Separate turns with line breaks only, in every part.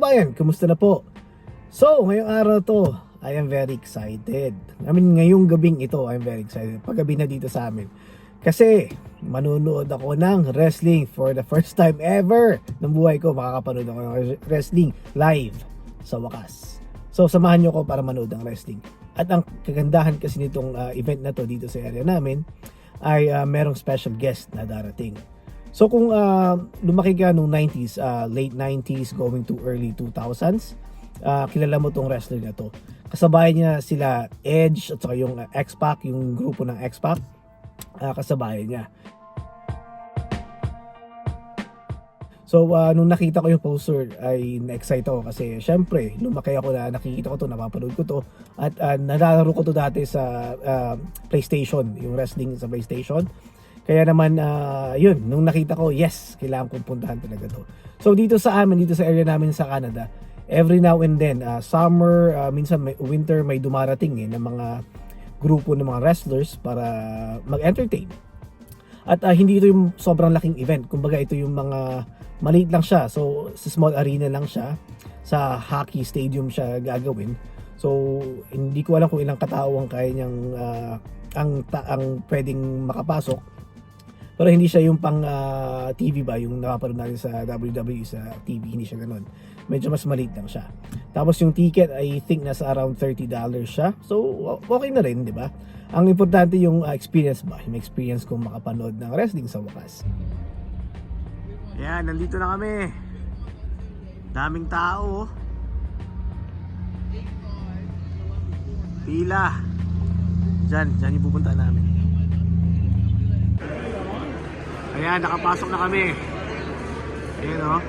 kababayan, kumusta na po? So, ngayong araw to, I am very excited. Ngayong gabing ito, I am very excited. Paggabi na dito sa amin. Kasi, manunood ako ng wrestling for the first time ever ng buhay ko. Makakapanood ako ng wrestling live sa wakas. So, samahan nyo ko para manood ng wrestling. At ang kagandahan kasi nitong event na to dito sa area namin, ay merong special guest na darating. So kung lumaki ka nung 90s, late 90s going to early 2000s, kilala mo tong wrestler na to. Kasabay niya sila Edge at saka yung X-Pac, yung grupo ng X-Pac, kasabay niya. So nung nakita ko yung poster ay na-excite ako kasi syempre lumaki ako na nakikita ko to, napapanood ko to at nalalaro ko to dati sa PlayStation, yung wrestling sa PlayStation. Kaya naman yun, nung nakita ko, yes, kailangan kong puntahan talaga to. So dito sa amin, dito sa area namin sa Canada, every now and then, summer, minsan winter, may dumarating ng mga grupo ng mga wrestlers para mag-entertain. At hindi ito yung sobrang laking event. Kumbaga ito yung mga maliit lang siya. So sa small arena lang siya. Sa hockey stadium siya gagawin. So hindi ko alam kung ilang katao ang kaya niyang ang pwedeng makapasok. Pero hindi siya yung pang TV ba, yung napapanood natin sa WWE sa TV, hindi siya ganun. Medyo mas maliit lang siya. Tapos yung ticket, I think nasa around $30 siya. So okay na rin, di ba? Ang importante yung experience ba, yung experience kung makapanood ng wrestling sa wakas. Ayan, nandito na kami. Daming tao. Pila. Diyan yung pupunta namin. Ayan, nakapasok na kami. Ayan o.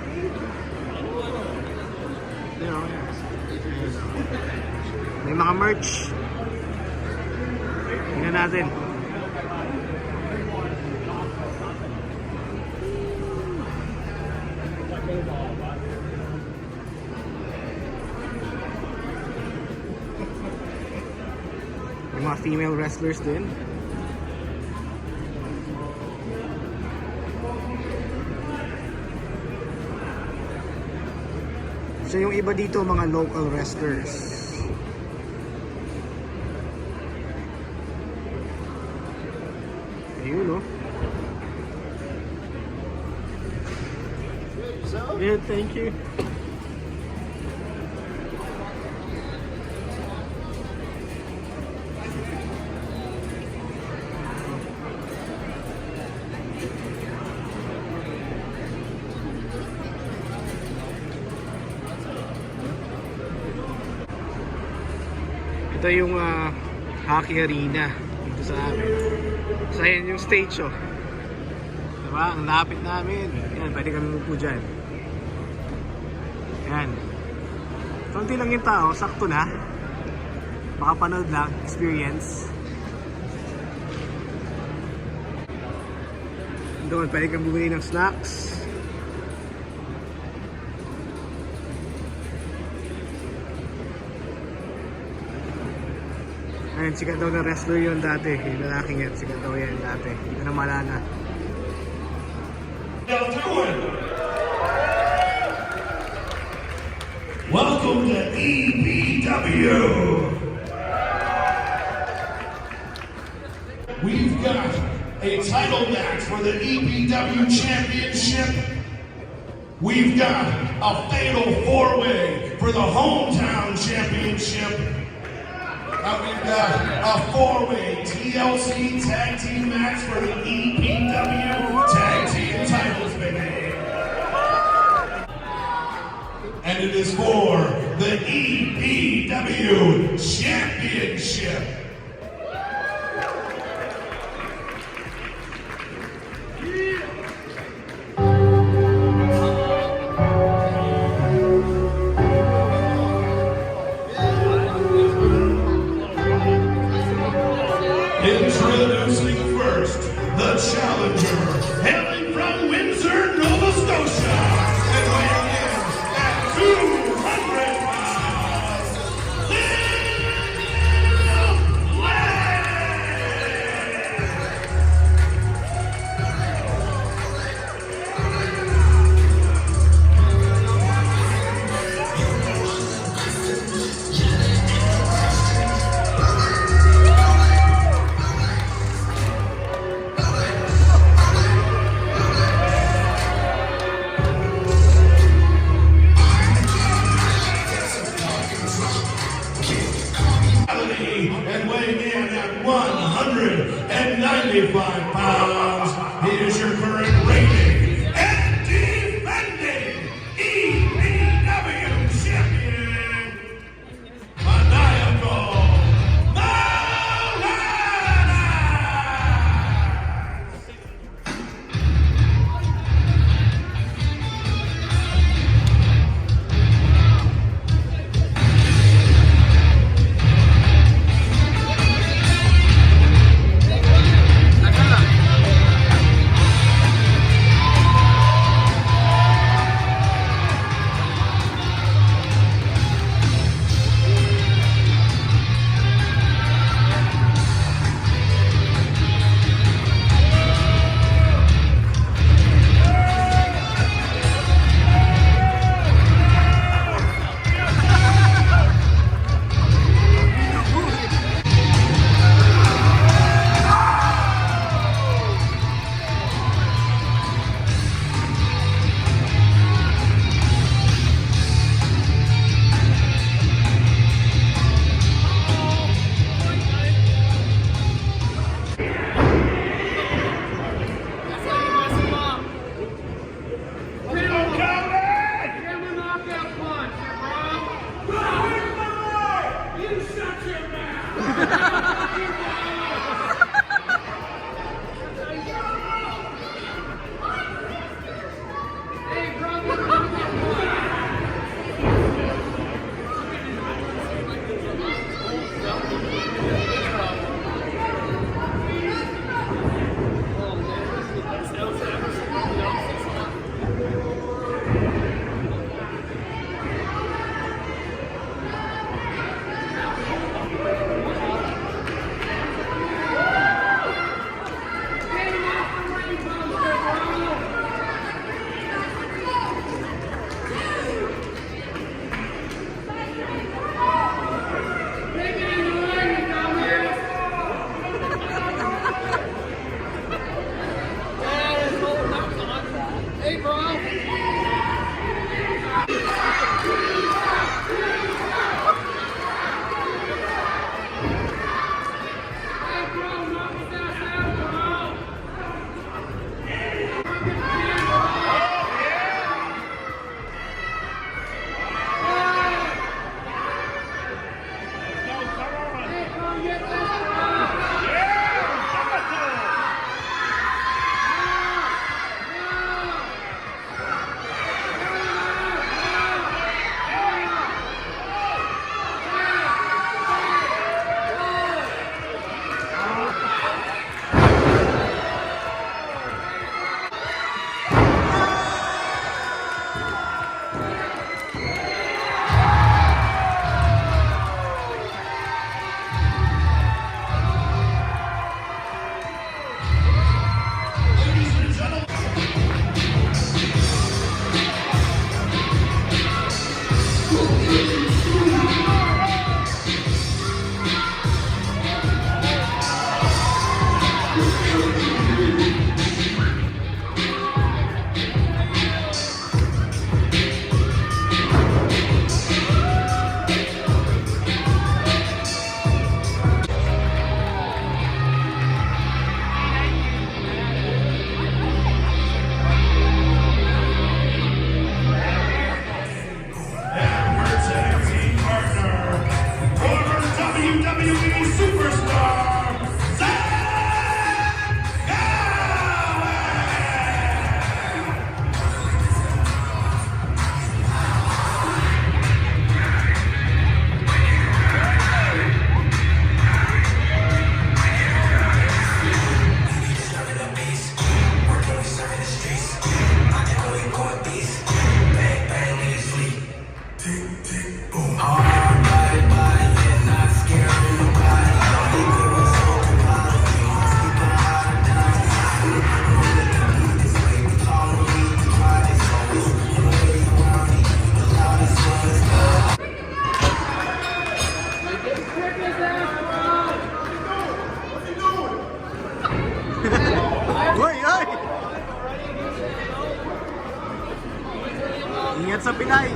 Ayan o. May mga merch. Tingnan natin. May mga female wrestlers din. So yung iba dito mga local wrestlers. Ayun oh. Yeah, thank you. Ito yung hockey arena dito sa amin. So ayan yung stage oh. Diba? Ang lapit namin. Ayan, pwede kami upo dyan. Ayan. Konti lang yung tao, sakto na. Makapanood lang, experience. Doon, pwede kang bumili ng snacks. Ayun, sikat daw na wrestler yun dati. Yung lalaking yan, sikat daw yan dati. Hindi ko na malala.
Welcome to EPW. We've got a title match for the EPW Championship. We've got a fatal four-way for the Hometown Championship. We've got a four-way TLC tag team match for the EPW tag team titles, baby. And it is for the EPW Championship. Introducing first, the challenger, hailing from Windsor, Nova Scotia, and weighing in at 200 pounds, Liv Laine!
sa Pinay.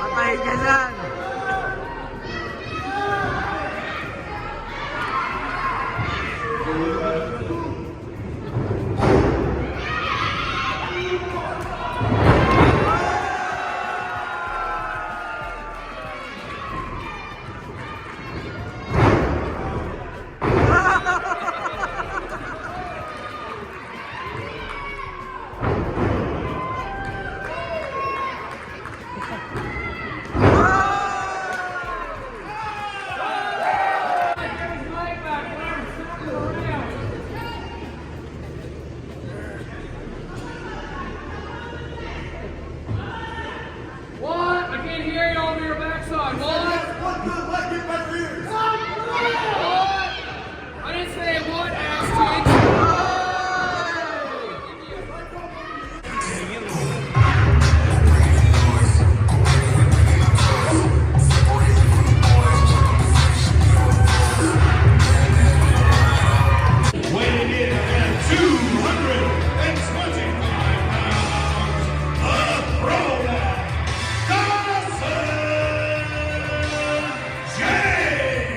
Patay ka dyan.
What? I can't hear you over your backside. What? What? I didn't say what, ass cheeks.
Weighing in at 225 pounds, the throwback, Dawson James.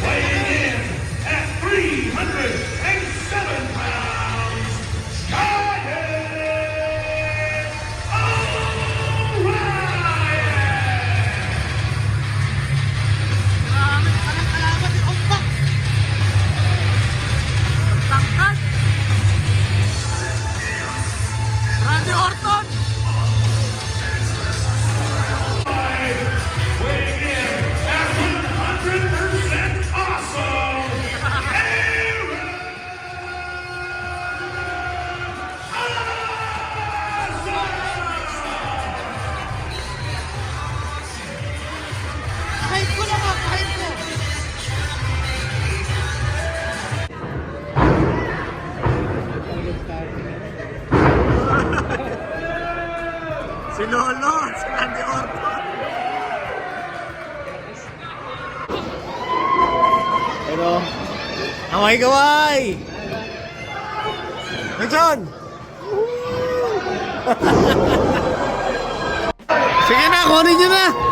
Weighing in at 307 pounds, Giant
Randy Orton!
weighing in at 100% awesome, Aaron
Kahit ko naman, kahit ko! Si Lolo, si Randy Orton. Pero, kaway-kaway! John! Sige na, kunin nyo na!